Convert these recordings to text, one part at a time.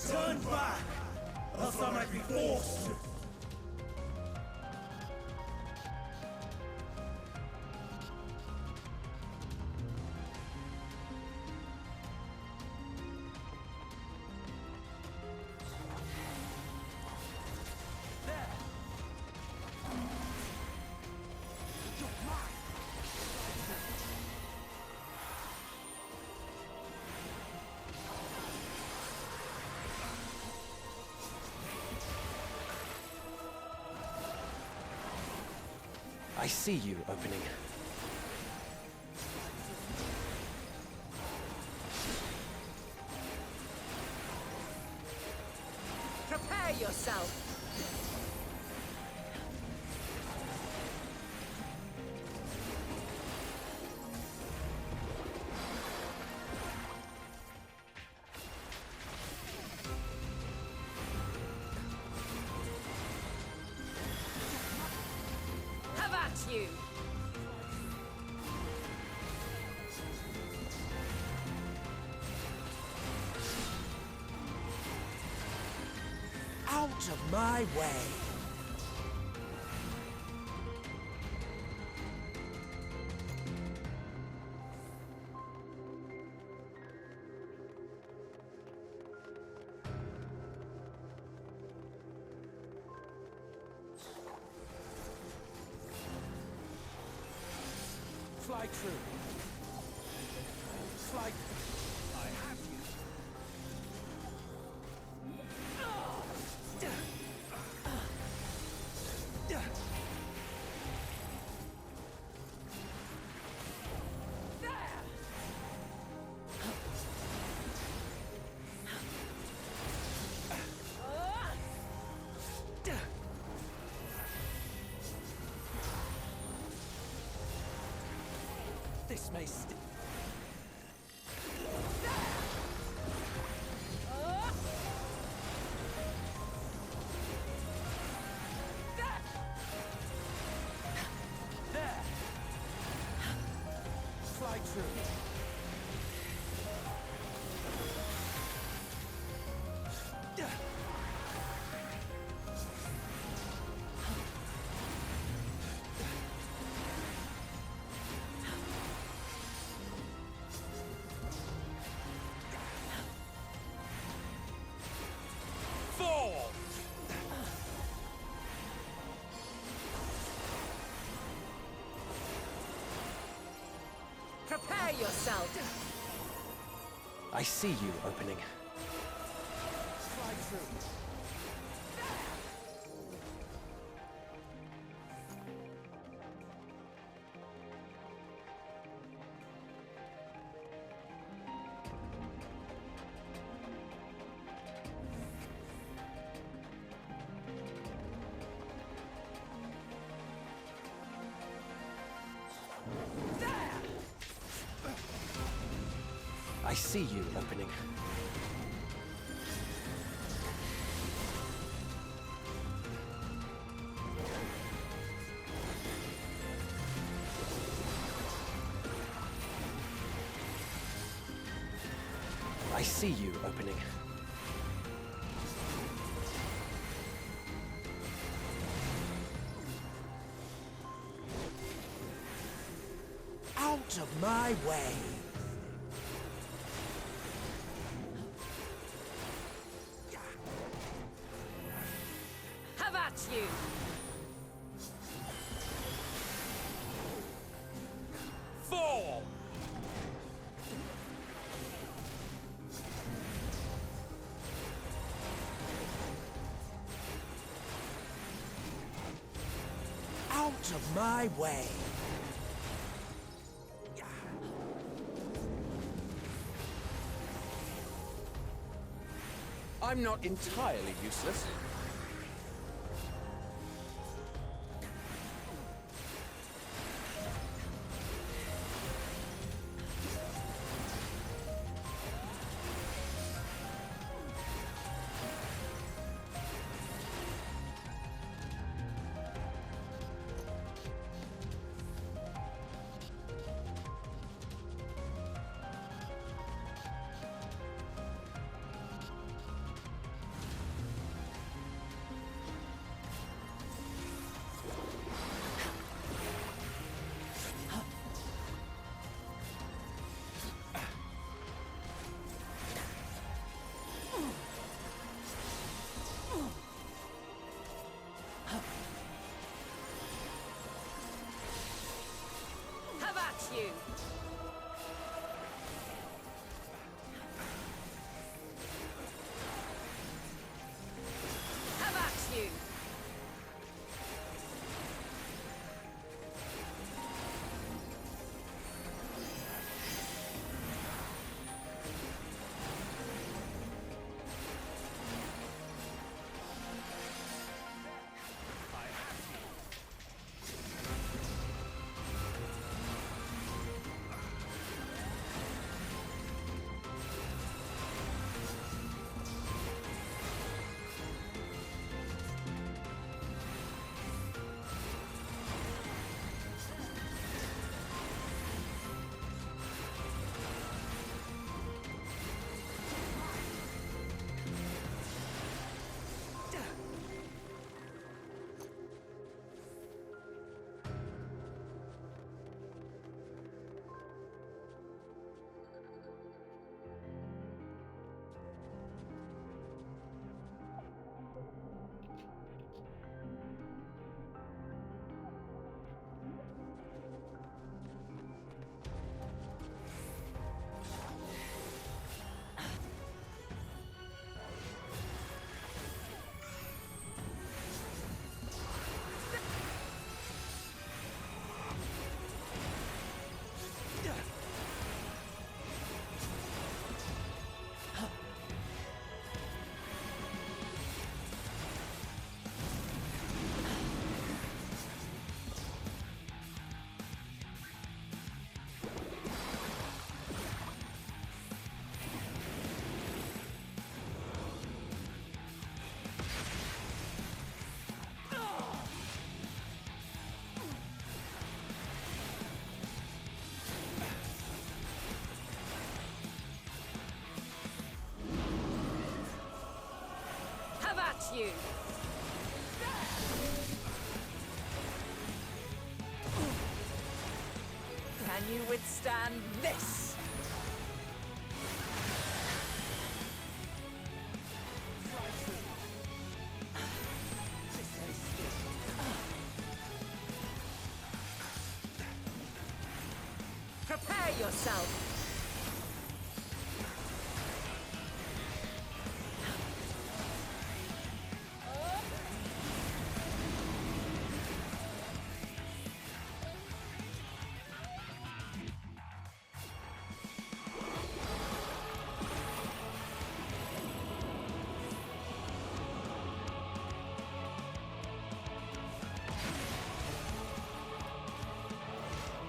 Turn back, else I might be forced to. I see you opening. Prepare yourself! Have at you! Out of my way! Fly true. Fly. I have you. This may st- There! Fly true. Fall! Prepare yourself! I see you opening. Fly true. I see you opening. I see you opening. Out of my way! Have at you! Fall! Out of my way! I'm not entirely useless. you! Can you withstand this? Prepare yourself!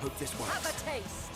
Hope this works. Have a taste!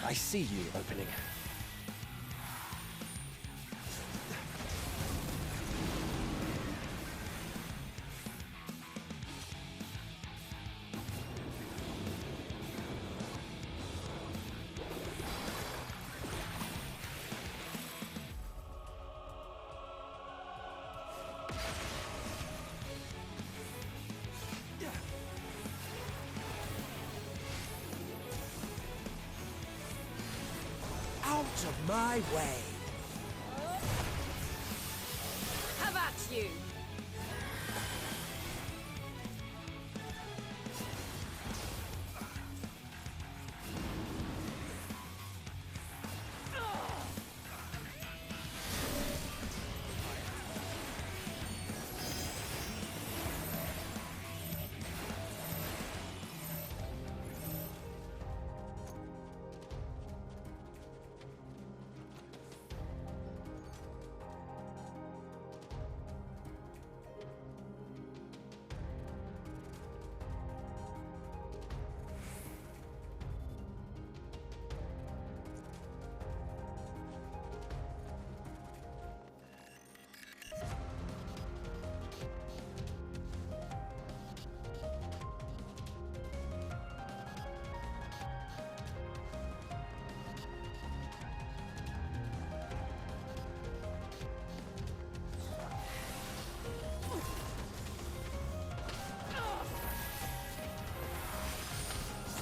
I see you opening. Out of my way. Have at you!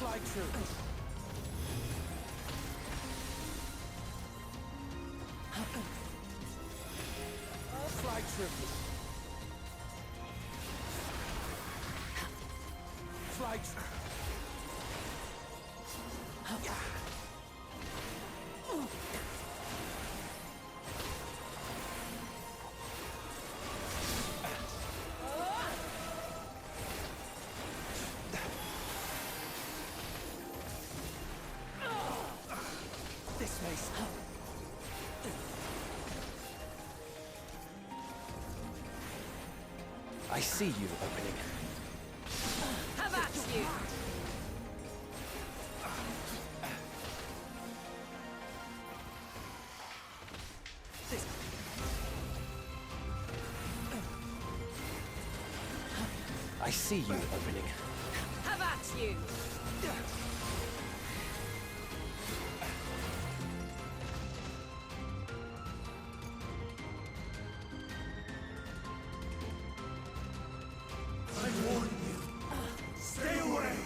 Slide through. Slide through. Slide through. This may stop. I see you opening. Have at you! I see you opening. Have at you! I warn you. Stay away.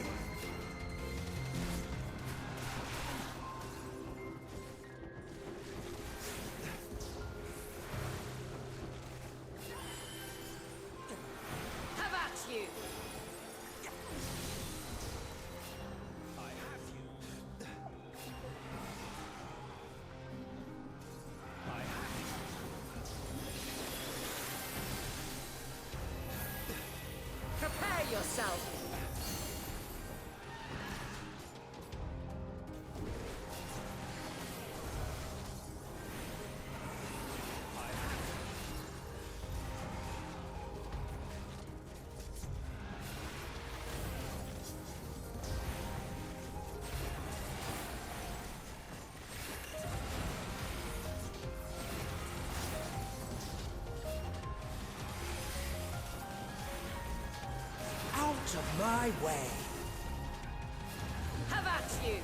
Have at you! my way. Have at you.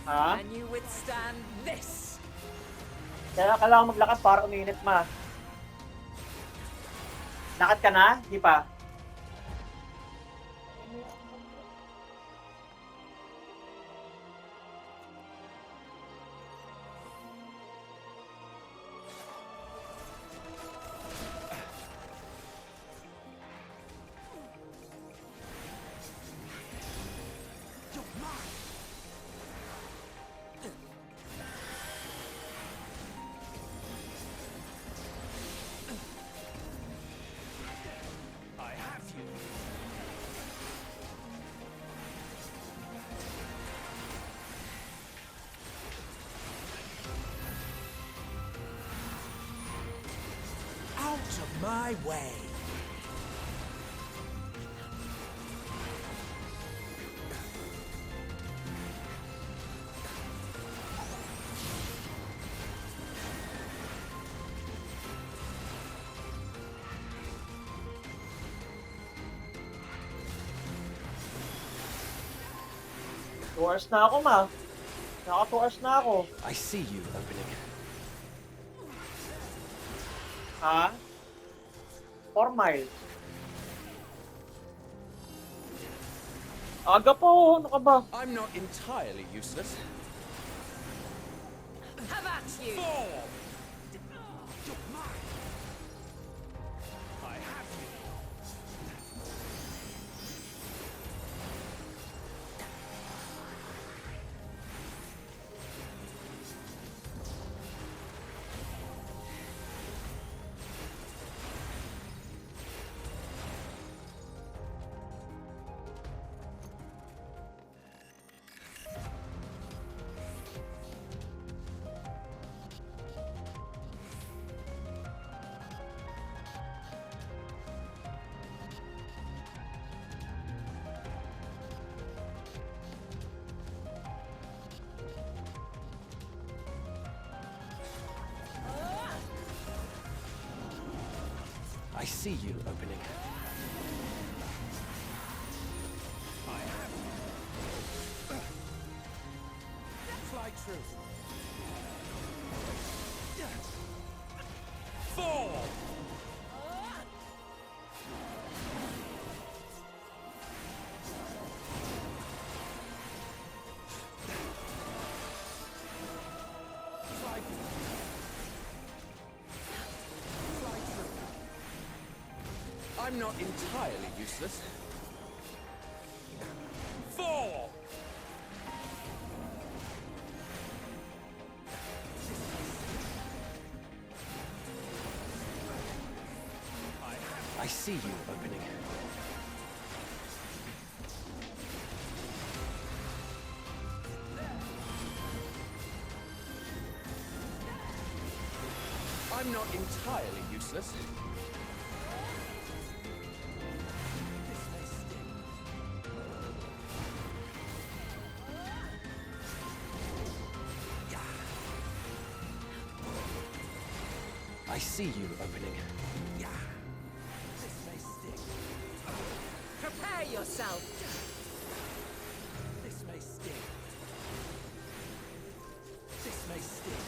Ha? Can you withstand this? Kaya kailangan maglakad para uminit, ma. Lakad ka na? Di pa? I have you. Out of my way. Two hours na ako, ma. Naka 2 hours na ako. I see you opening. Ha? 4 miles. Aga pa, oh. Ano ka ba? I'm not entirely useless. Have at you. I have you. I see you opening. I have you. Fly true. Fall. Fly. Fly true. I'm not entirely useless. Fall. I see you opening. I'm not entirely useless. I see you opening. This may sting. Prepare yourself. This may sting. This may sting.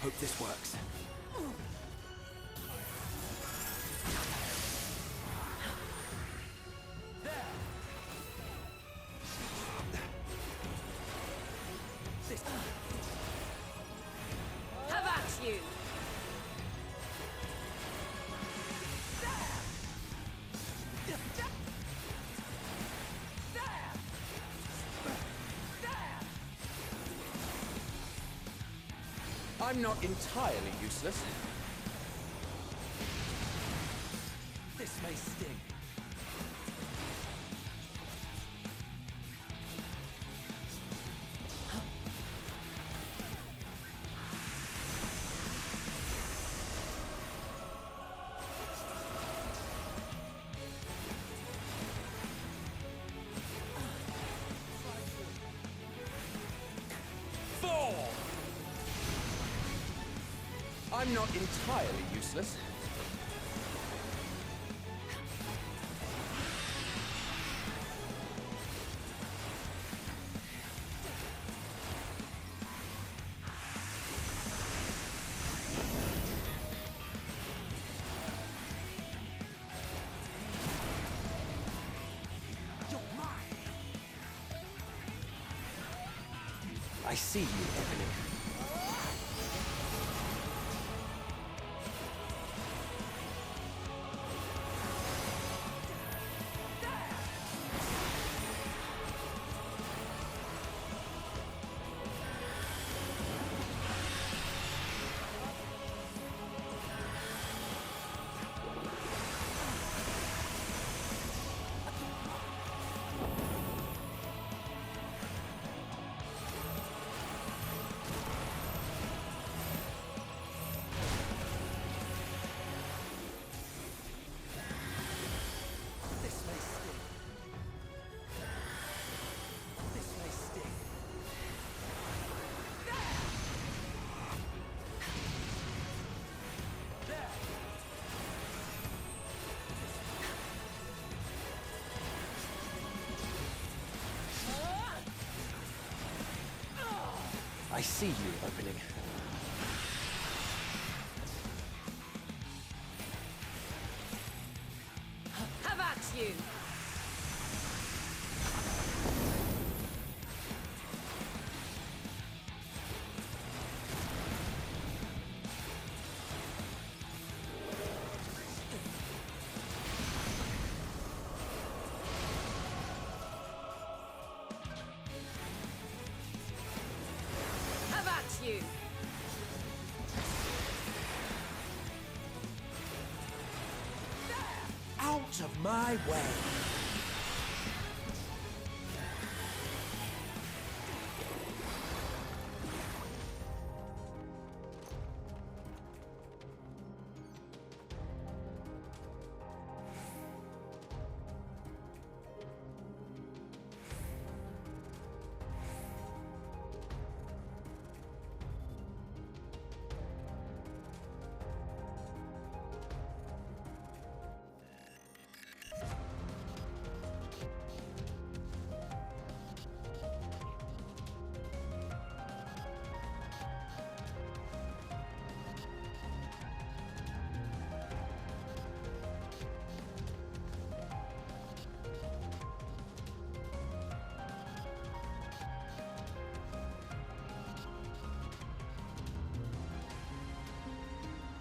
Hope this works. Have at you. I'm not entirely useless. This may sting. Fall! I'm not entirely useless. You're mine! I see you opening. This may sting. This may sting. There! I see you opening. Have at you! Have at you! Out of my way!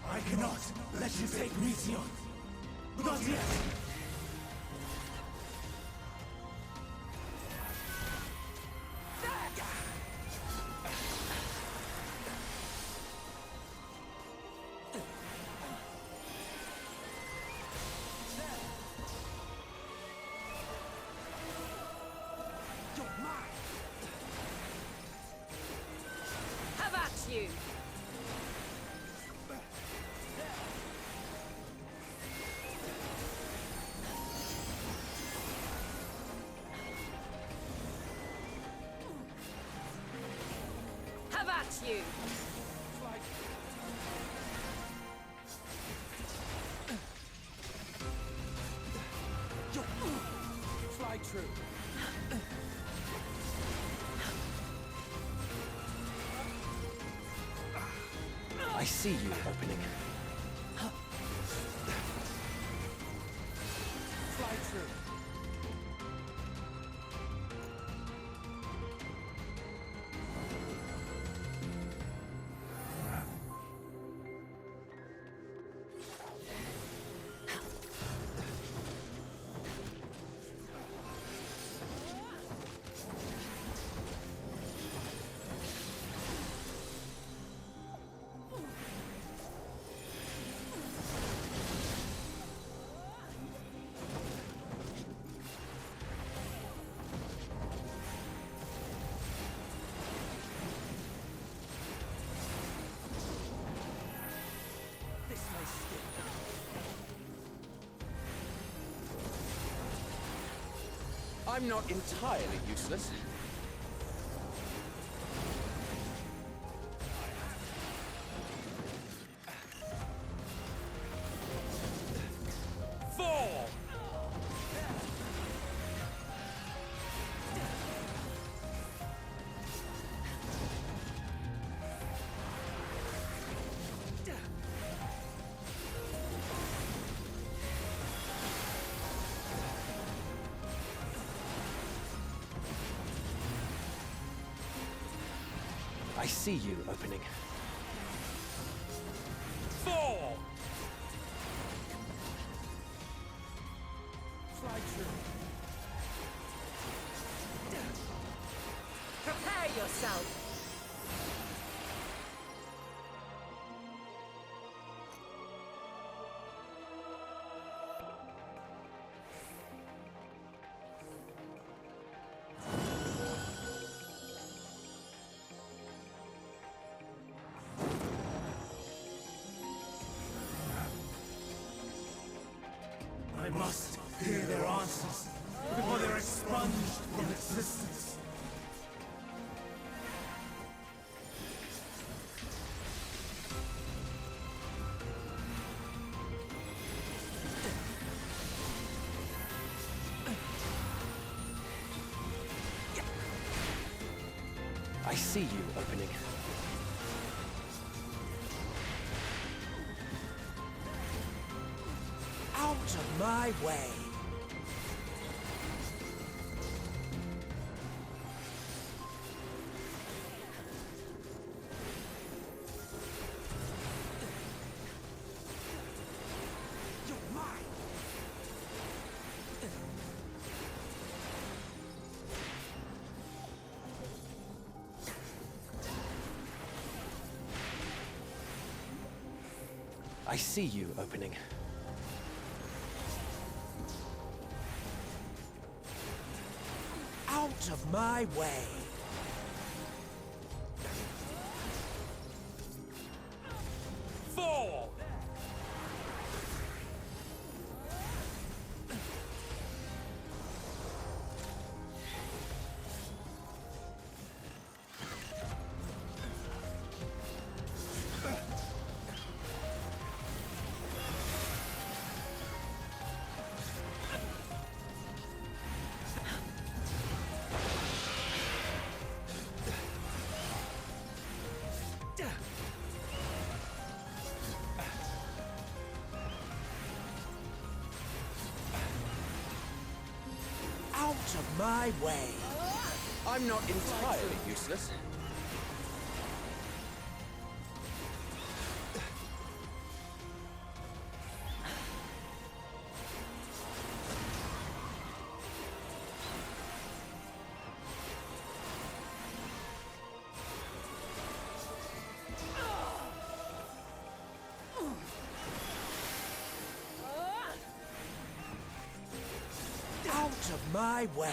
I cannot let you take Mission. Not yet. You're mine! Have at you! Have at you! Fly true. I see you opening. Fly true. I'm not entirely useless. Fall! I see you opening. Fall! Slide through. Prepare yourself. I must hear their answers before they're expunged from existence. I see you opening. Out of my way! You're mine! I see you opening. Out of my way! Fall! Out of my way! I'm not entirely useless. Out of my way!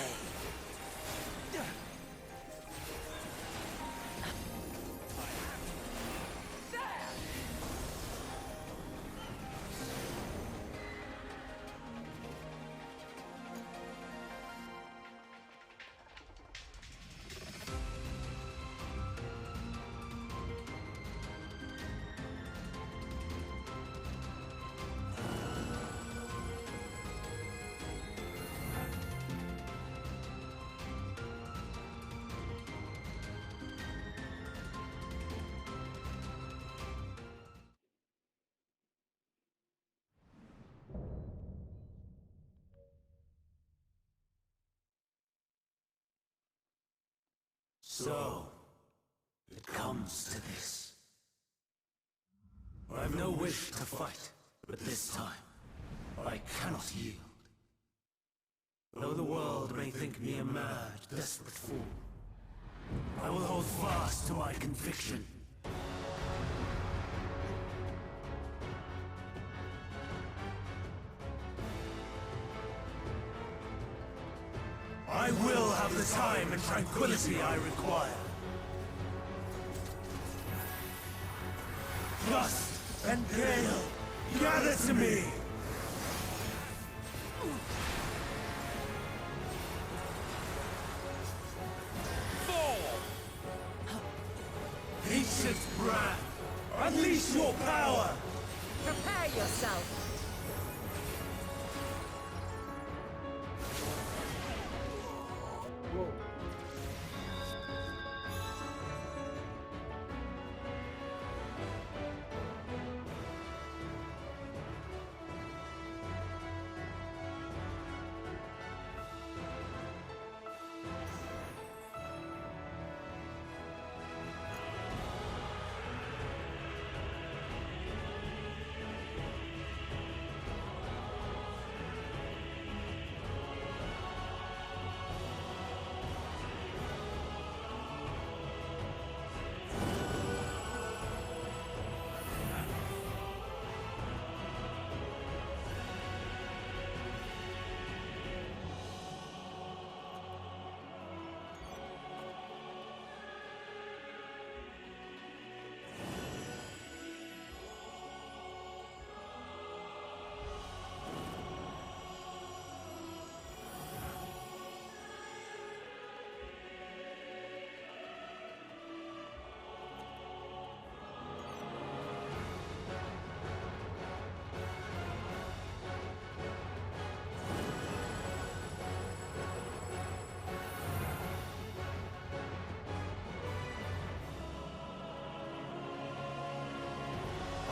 So, it comes to this. I have no wish to fight, but this time, I cannot yield. Though the world may think me a mad, desperate fool, I will hold fast to my conviction. I will have the time and tranquility I require. Gust and gale, gather to me! Ancient's brand! Unleash your power! Prepare yourself.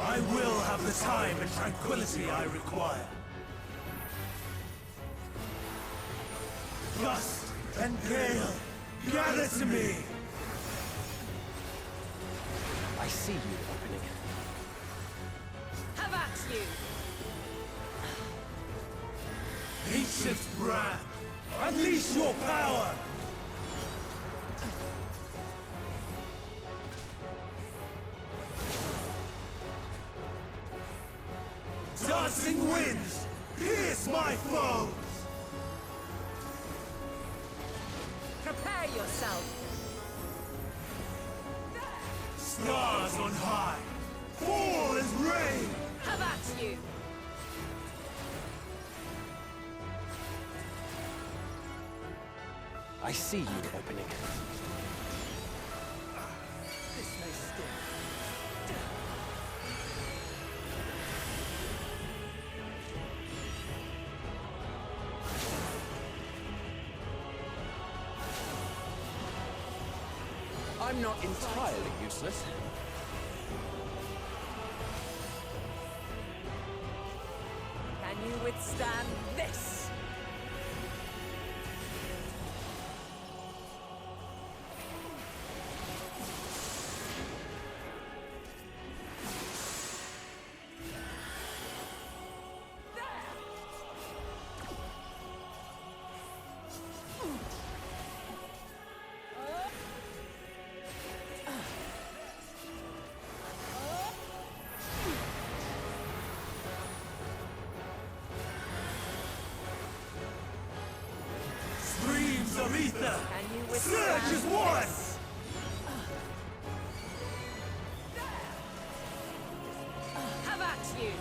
I will have the time and tranquility I require. Gust and gale, gather to me! I see you opening. Have at you. Ancient brand, unleash your power! Dancing winds, pierce my foes! Prepare yourself. Stars on high, fall as rain! Have at you. I see you opening. This may sting. I'm not entirely useless. Can you withstand this? Streams of ether! Can you Surge withstand as one! this? Have at you.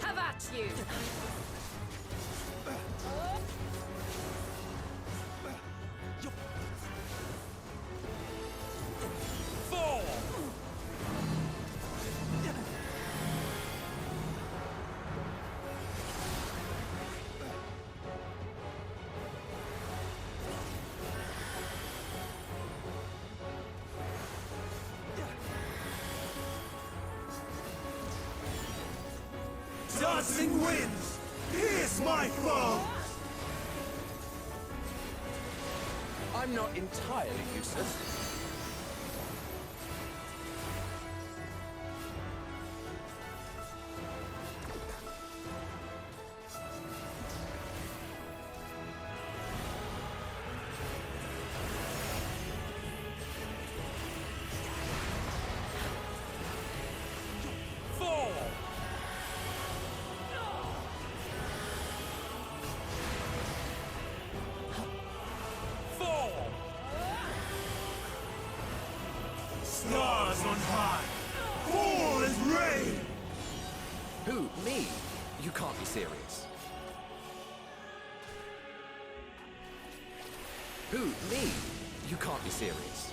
Have at you. Dancing winds, pierce my foes! I'm not entirely useless. Stars on high, fall as rain! Who? Me? You can't be serious. Who? Me? You can't be serious.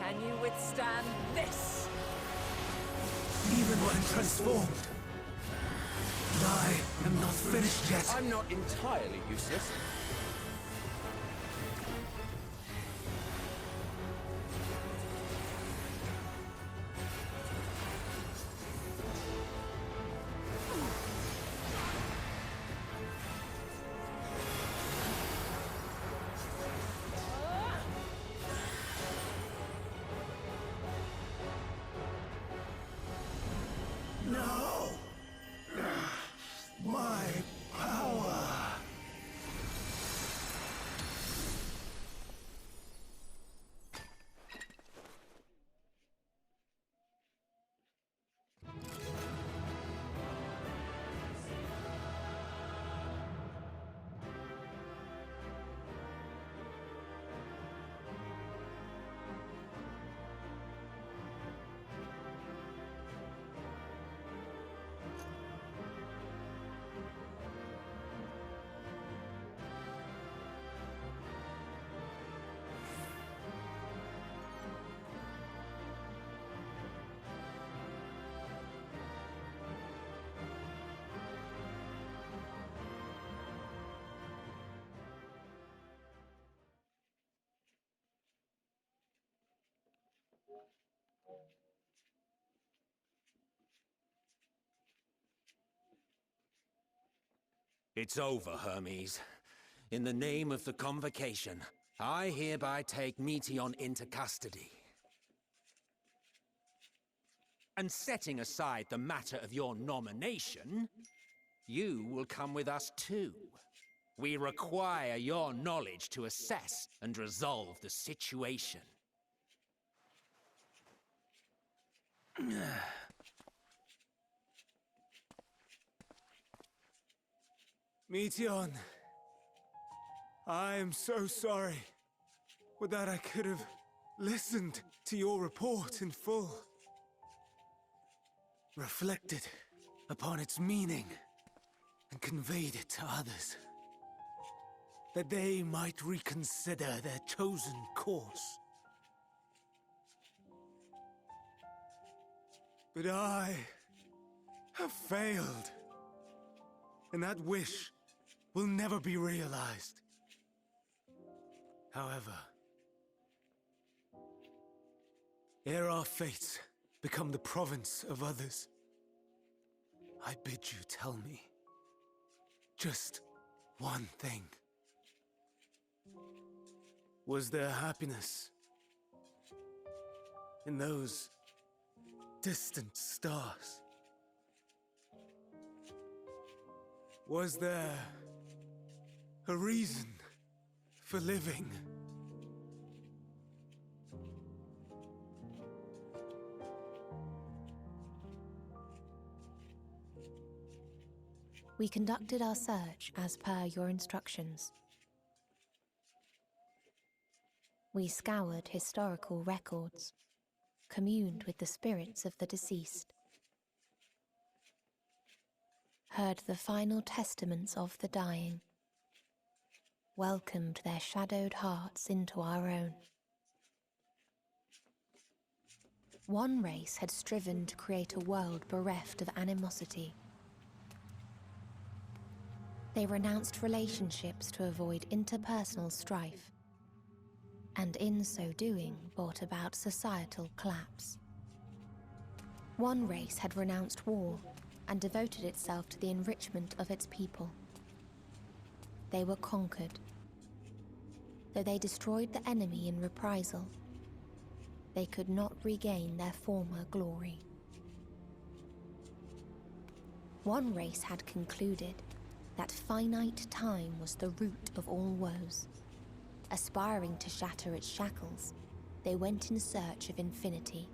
Can you withstand this? Even when transformed, I am not finished yet. I'm not entirely useless. No! My power! It's over, Hermes. In the name of the Convocation, I hereby take Meteon into custody. And setting aside the matter of your nomination, you will come with us too. We require your knowledge to assess and resolve the situation. Meteon, I am so sorry. Would that I could have listened to your report in full. Reflected upon its meaning and conveyed it to others. That they might reconsider their chosen course. But I have failed. And that wish will never be realized. However, ere our fates become the province of others, I bid you tell me just one thing. Was there happiness in those distant stars? Was there a reason for living? We conducted our search as per your instructions. We scoured historical records, communed with the spirits of the deceased, heard the final testaments of the dying, welcomed their shadowed hearts into our own. One race had striven to create a world bereft of animosity. They renounced relationships to avoid interpersonal strife, and in so doing brought about societal collapse. One race had renounced war and devoted itself to the enrichment of its people. They were conquered. Though they destroyed the enemy in reprisal, they could not regain their former glory. One race had concluded that finite time was the root of all woes, aspiring to shatter its shackles they went in search of infinity.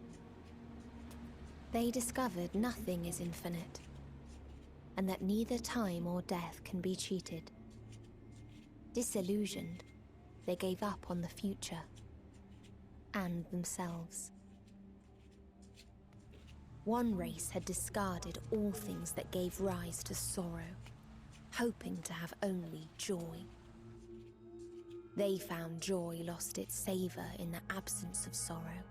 They discovered nothing is infinite, and that neither time or death can be cheated. Disillusioned, they gave up on the future and themselves. One race had discarded all things that gave rise to sorrow, hoping to have only joy. They found joy lost its savor in the absence of sorrow,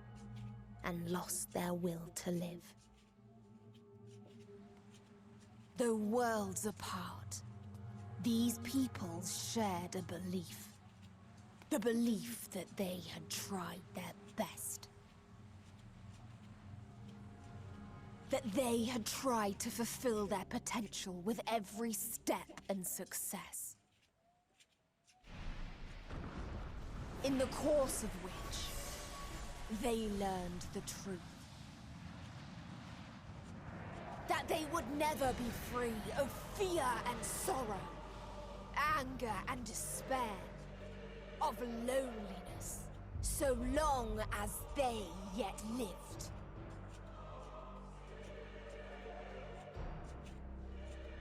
and lost their will to live. Though worlds apart, these peoples shared a belief. The belief that they had tried their best. That they had tried to fulfill their potential with every step and success. In the course of which, they learned the truth. That they would never be free of fear and sorrow, anger and despair, of loneliness, so long as they yet lived.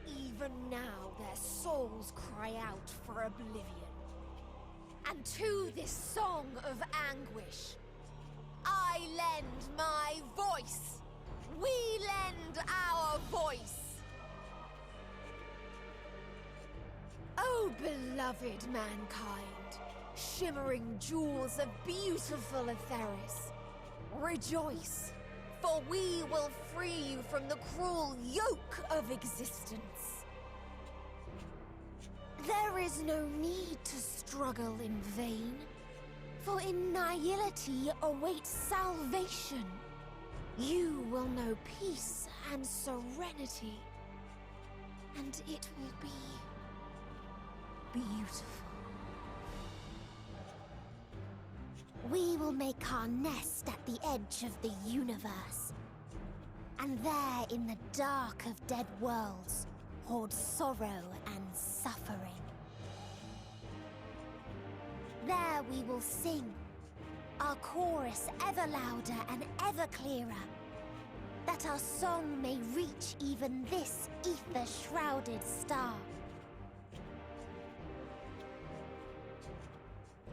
Even now their souls cry out for oblivion. And to this song of anguish, I lend my voice. We lend our voice. Oh, beloved mankind, shimmering jewels of beautiful Etheris, rejoice, for we will free you from the cruel yoke of existence. There is no need to struggle in vain, for in nihility awaits salvation. You will know peace and serenity, and it will be beautiful. We will make our nest at the edge of the universe, and there in the dark of dead worlds hoard sorrow and suffering. There we will sing, our chorus ever louder and ever clearer, that our song may reach even this ether-shrouded star.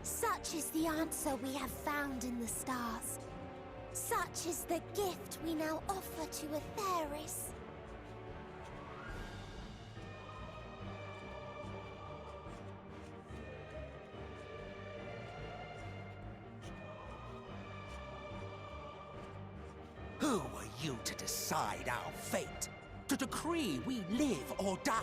Such is the answer we have found in the stars. Such is the gift we now offer to Etheris. Who are you to decide our fate? To decree we live or die?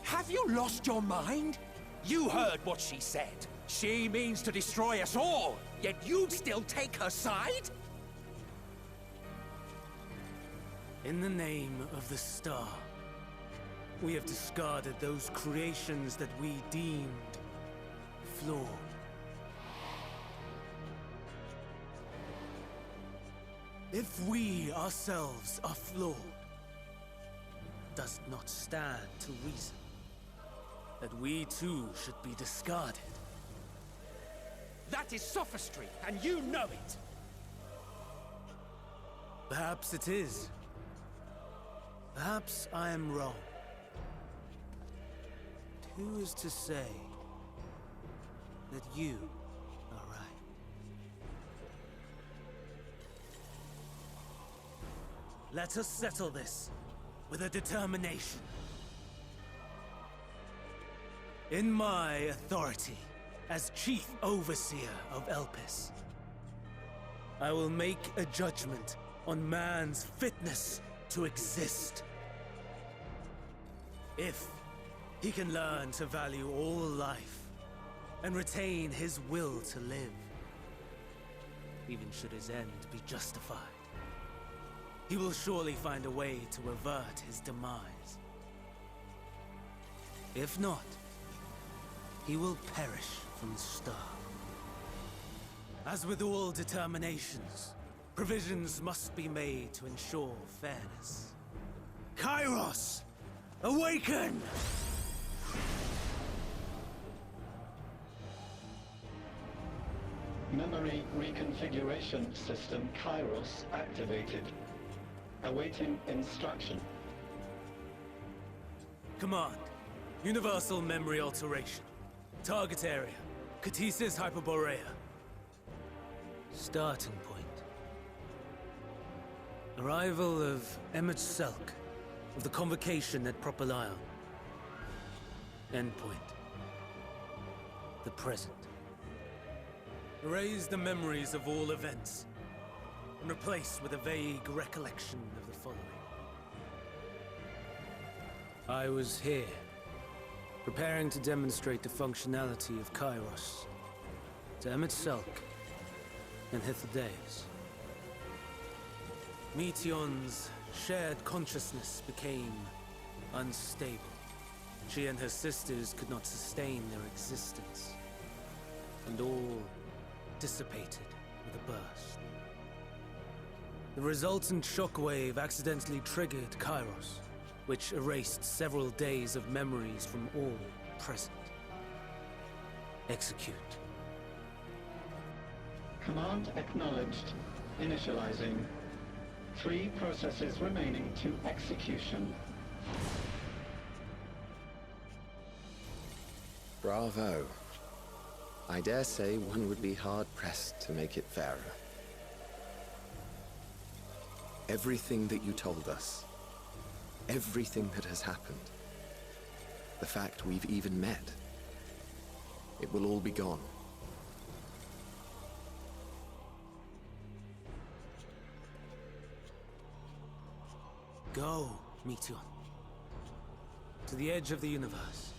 Have you lost your mind? You heard what she said. She means to destroy us all, yet you'd still take her side? In the name of the star, we have discarded those creations that we deemed flawed. If we ourselves are flawed, does it not stand to reason that we too should be discarded? That is sophistry, and you know it! Perhaps it is. Perhaps I am wrong. But who is to say that you are right? Let us settle this with a determination. In my authority as Chief Overseer of Elpis, I will make a judgment on man's fitness to exist. If he can learn to value all life and retain his will to live, even should his end be justified, he will surely find a way to avert his demise. If not, he will perish from the start. As with all determinations, provisions must be made to ensure fairness. Kairos! Awaken! Memory reconfiguration system Kairos activated. Awaiting instruction. Command. Universal memory alteration. Target area. Catesis Hyperborea. Starting point. Arrival of Emmett Selk of the convocation at Propylion. Endpoint. The present. Erase the memories of all events and replace with a vague recollection of the following. I was here, preparing to demonstrate the functionality of Kairos to Emmett Selk and Hythlodaeus. Meteon's shared consciousness became unstable. She and her sisters could not sustain their existence, and all dissipated with a burst. The resultant shockwave accidentally triggered Kairos, which erased several days of memories from all present. Execute. Command acknowledged. Initializing. 3 processes remaining to execution. Bravo. I dare say one would be hard-pressed to make it fairer. Everything that you told us, everything that has happened, the fact we've even met, it will all be gone. Go, Meteon. To the edge of the universe,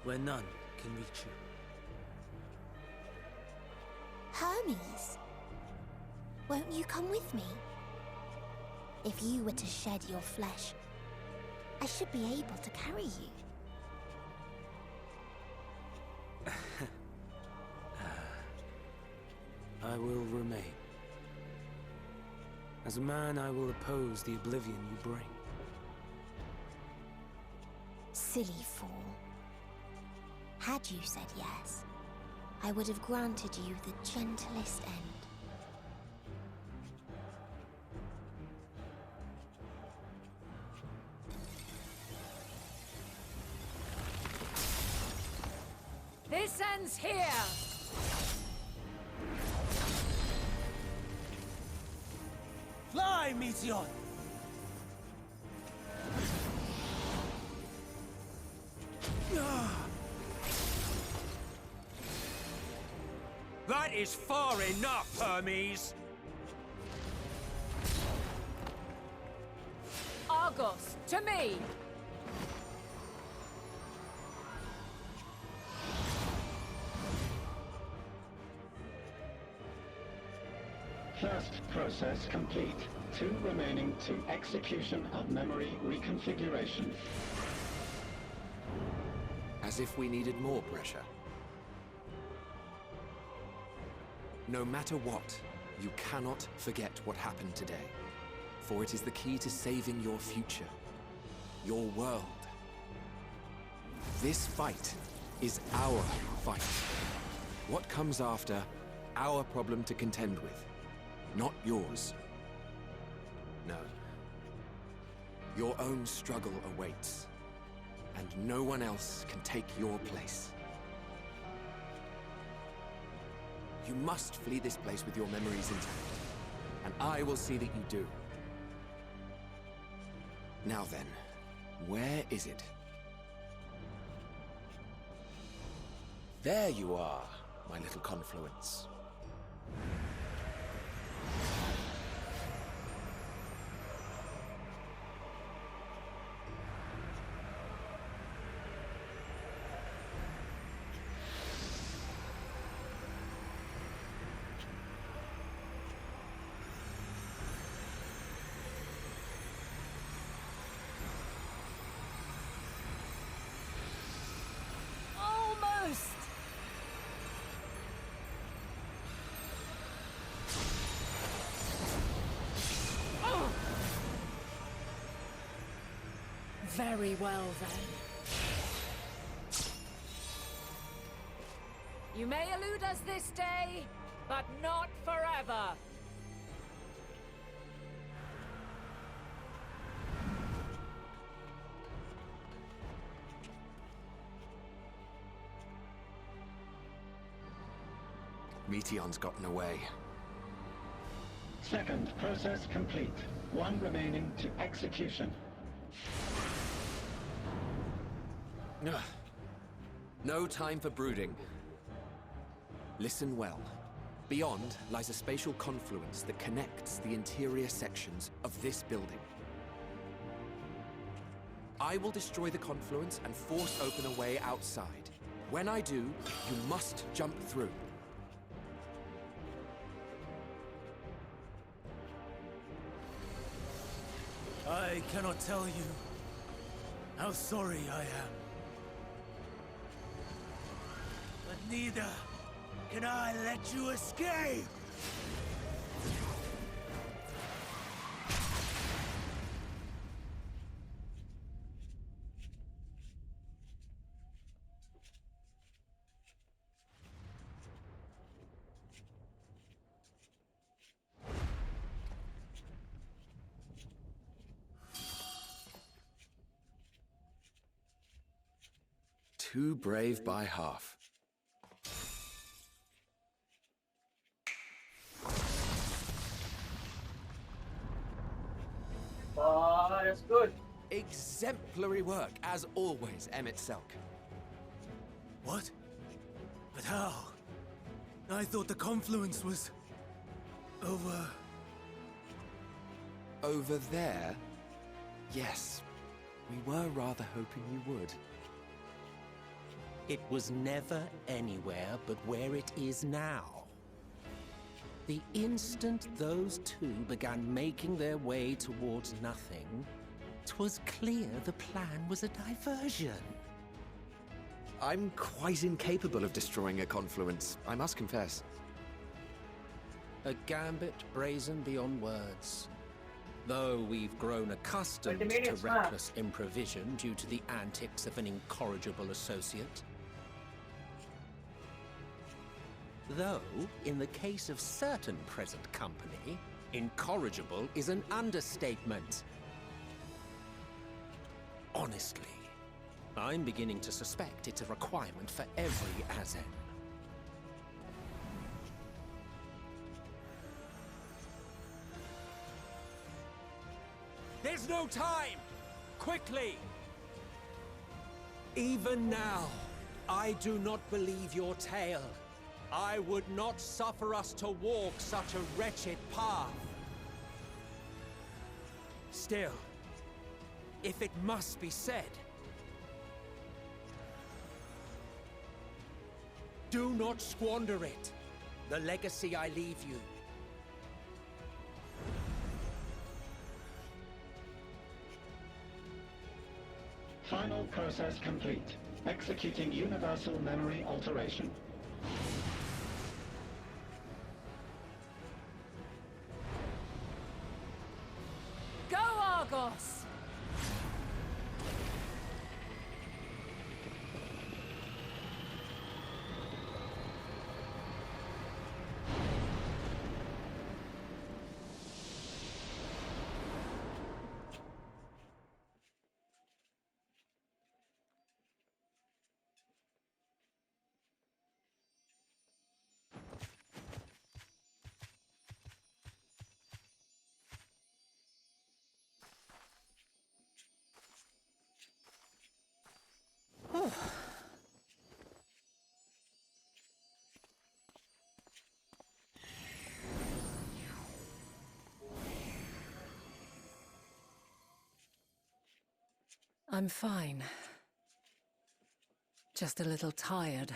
where none can reach you. Hermes, won't you come with me? If you were to shed your flesh, I should be able to carry you. I will remain. As a man, I will oppose the oblivion you bring. Silly fool. Had you said yes, I would have granted you the gentlest end. This ends here! Fly, Meteon! That is far enough, Hermes! Argos, to me! First process complete. 2 remaining to execution of memory reconfiguration. As if we needed more pressure. No matter what, you cannot forget what happened today. For it is the key to saving your future. Your world. This fight is our fight. What comes after, our problem to contend with. Not yours. No. Your own struggle awaits. And no one else can take your place. You must flee this place with your memories intact. And I will see that you do. Now then, where is it? There you are, my little confluence. Very well, then. You may elude us this day, but not forever. Meteon's gotten away. Second process complete. One remaining to execution. Ugh. No time for brooding. Listen well. Beyond lies a spatial confluence that connects the interior sections of this building. I will destroy the confluence and force open a way outside. When I do, you must jump through. I cannot tell you how sorry I am. But neither can I let you escape! Too brave by half. That's good. Exemplary work, as always, Emmett Selk. What? But how? I thought the confluence was... over... Over there? Yes. We were rather hoping you would. It was never anywhere but where it is now. The instant those two began making their way towards nothing, 'twas clear the plan was a diversion. I'm quite incapable of destroying a confluence, I must confess. A gambit brazen beyond words. Though we've grown accustomed to reckless improvisation due to the antics of an incorrigible associate. Though, in the case of certain present company, incorrigible is an understatement. Honestly, I'm beginning to suspect it's a requirement for every Azen. There's no time! Quickly! Even now, I do not believe your tale. I would not suffer us to walk such a wretched path. Still, if it must be said, do not squander it, the legacy I leave you. Final process complete. Executing universal memory alteration. Go, Argos! I'm fine. Just a little tired.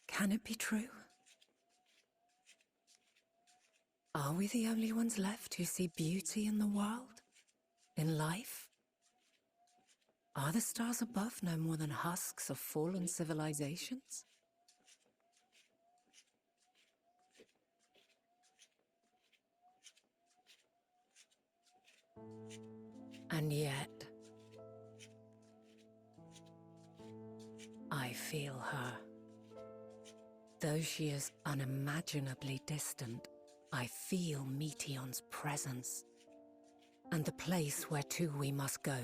Can it be true? Are we the only ones left who see beauty in the world? In life? Are the stars above no more than husks of fallen civilizations? And yet, I feel her. Though she is unimaginably distant, I feel Meteion's presence, and the place where to we must go.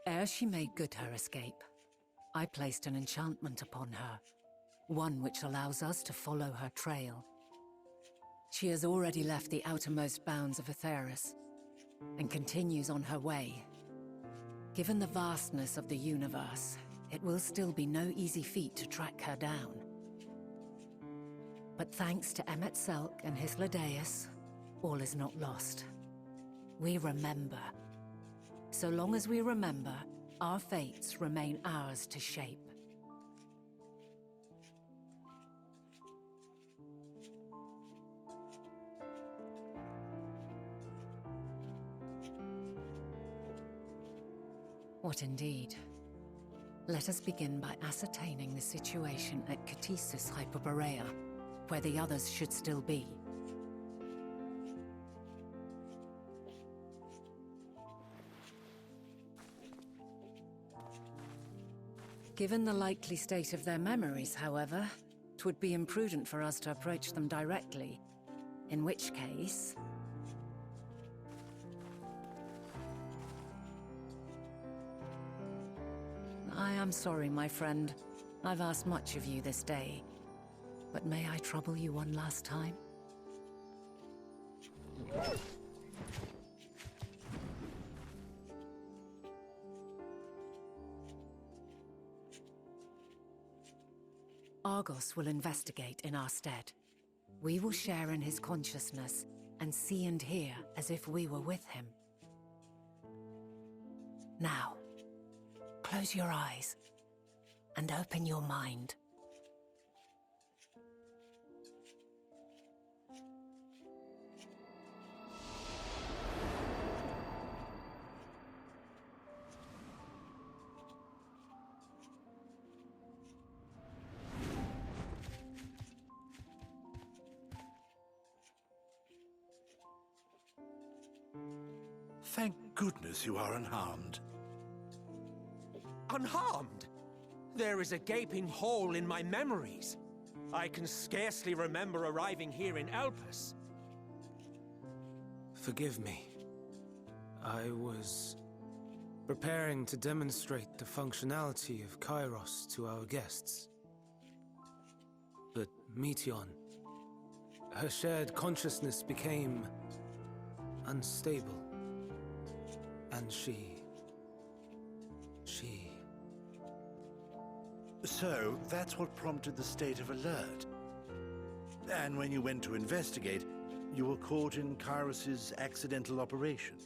Ere she made good her escape, I placed an enchantment upon her, one which allows us to follow her trail. She has already left the outermost bounds of Aetheris, and continues on her way. Given the vastness of the universe, it will still be no easy feat to track her down. But thanks to Emet-Selch and his Ladeus, all is not lost. We remember. So long as we remember, our fates remain ours to shape. What indeed? Let us begin by ascertaining the situation at Catesis Hyperborea, where the others should still be. Given the likely state of their memories, however, it would be imprudent for us to approach them directly, in which case... I am sorry, my friend. I've asked much of you this day. But may I trouble you one last time? Argos will investigate in our stead. We will share in his consciousness and see and hear as if we were with him. Now, close your eyes and open your mind. Thank goodness you are unharmed. Unharmed? There is a gaping hole in my memories. I can scarcely remember arriving here in Elpis. Forgive me. I was preparing to demonstrate the functionality of Kairos to our guests. But Meteion, her shared consciousness became unstable. And she... So, that's what prompted the state of alert. And when you went to investigate, you were caught in Kairos's accidental operation.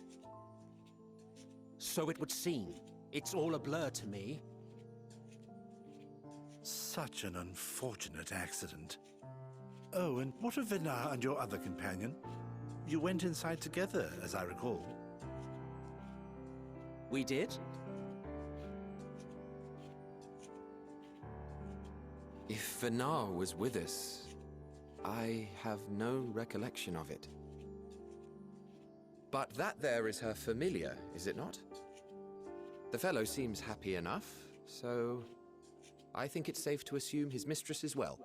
So it would seem. It's all a blur to me. Such an unfortunate accident. Oh, and what of Venar and your other companion? You went inside together, as I recall. We did? If Venar was with us, I have no recollection of it. But that there is her familiar, is it not? The fellow seems happy enough, so I think it's safe to assume his mistress is well.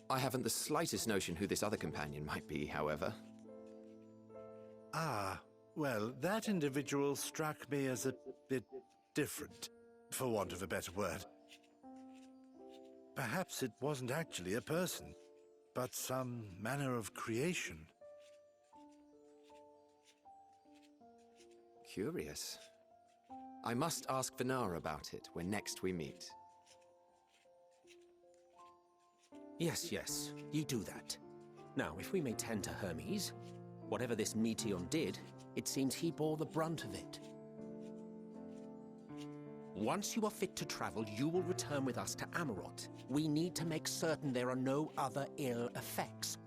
I haven't the slightest notion who this other companion might be, however. Ah, well, that individual struck me as a bit different, for want of a better word. Perhaps it wasn't actually a person, but some manner of creation. Curious. I must ask Venar about it when next we meet. Yes, you do that. Now, if we may tend to Hermes, whatever this Meteion did, it seems he bore the brunt of it. Once you are fit to travel, you will return with us to Amarot. We need to make certain there are no other ill effects.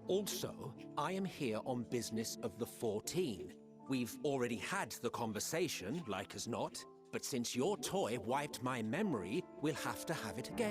Also, I am here on business of the 14. We've already had the conversation, like as not, but since your toy wiped my memory, we'll have to have it again.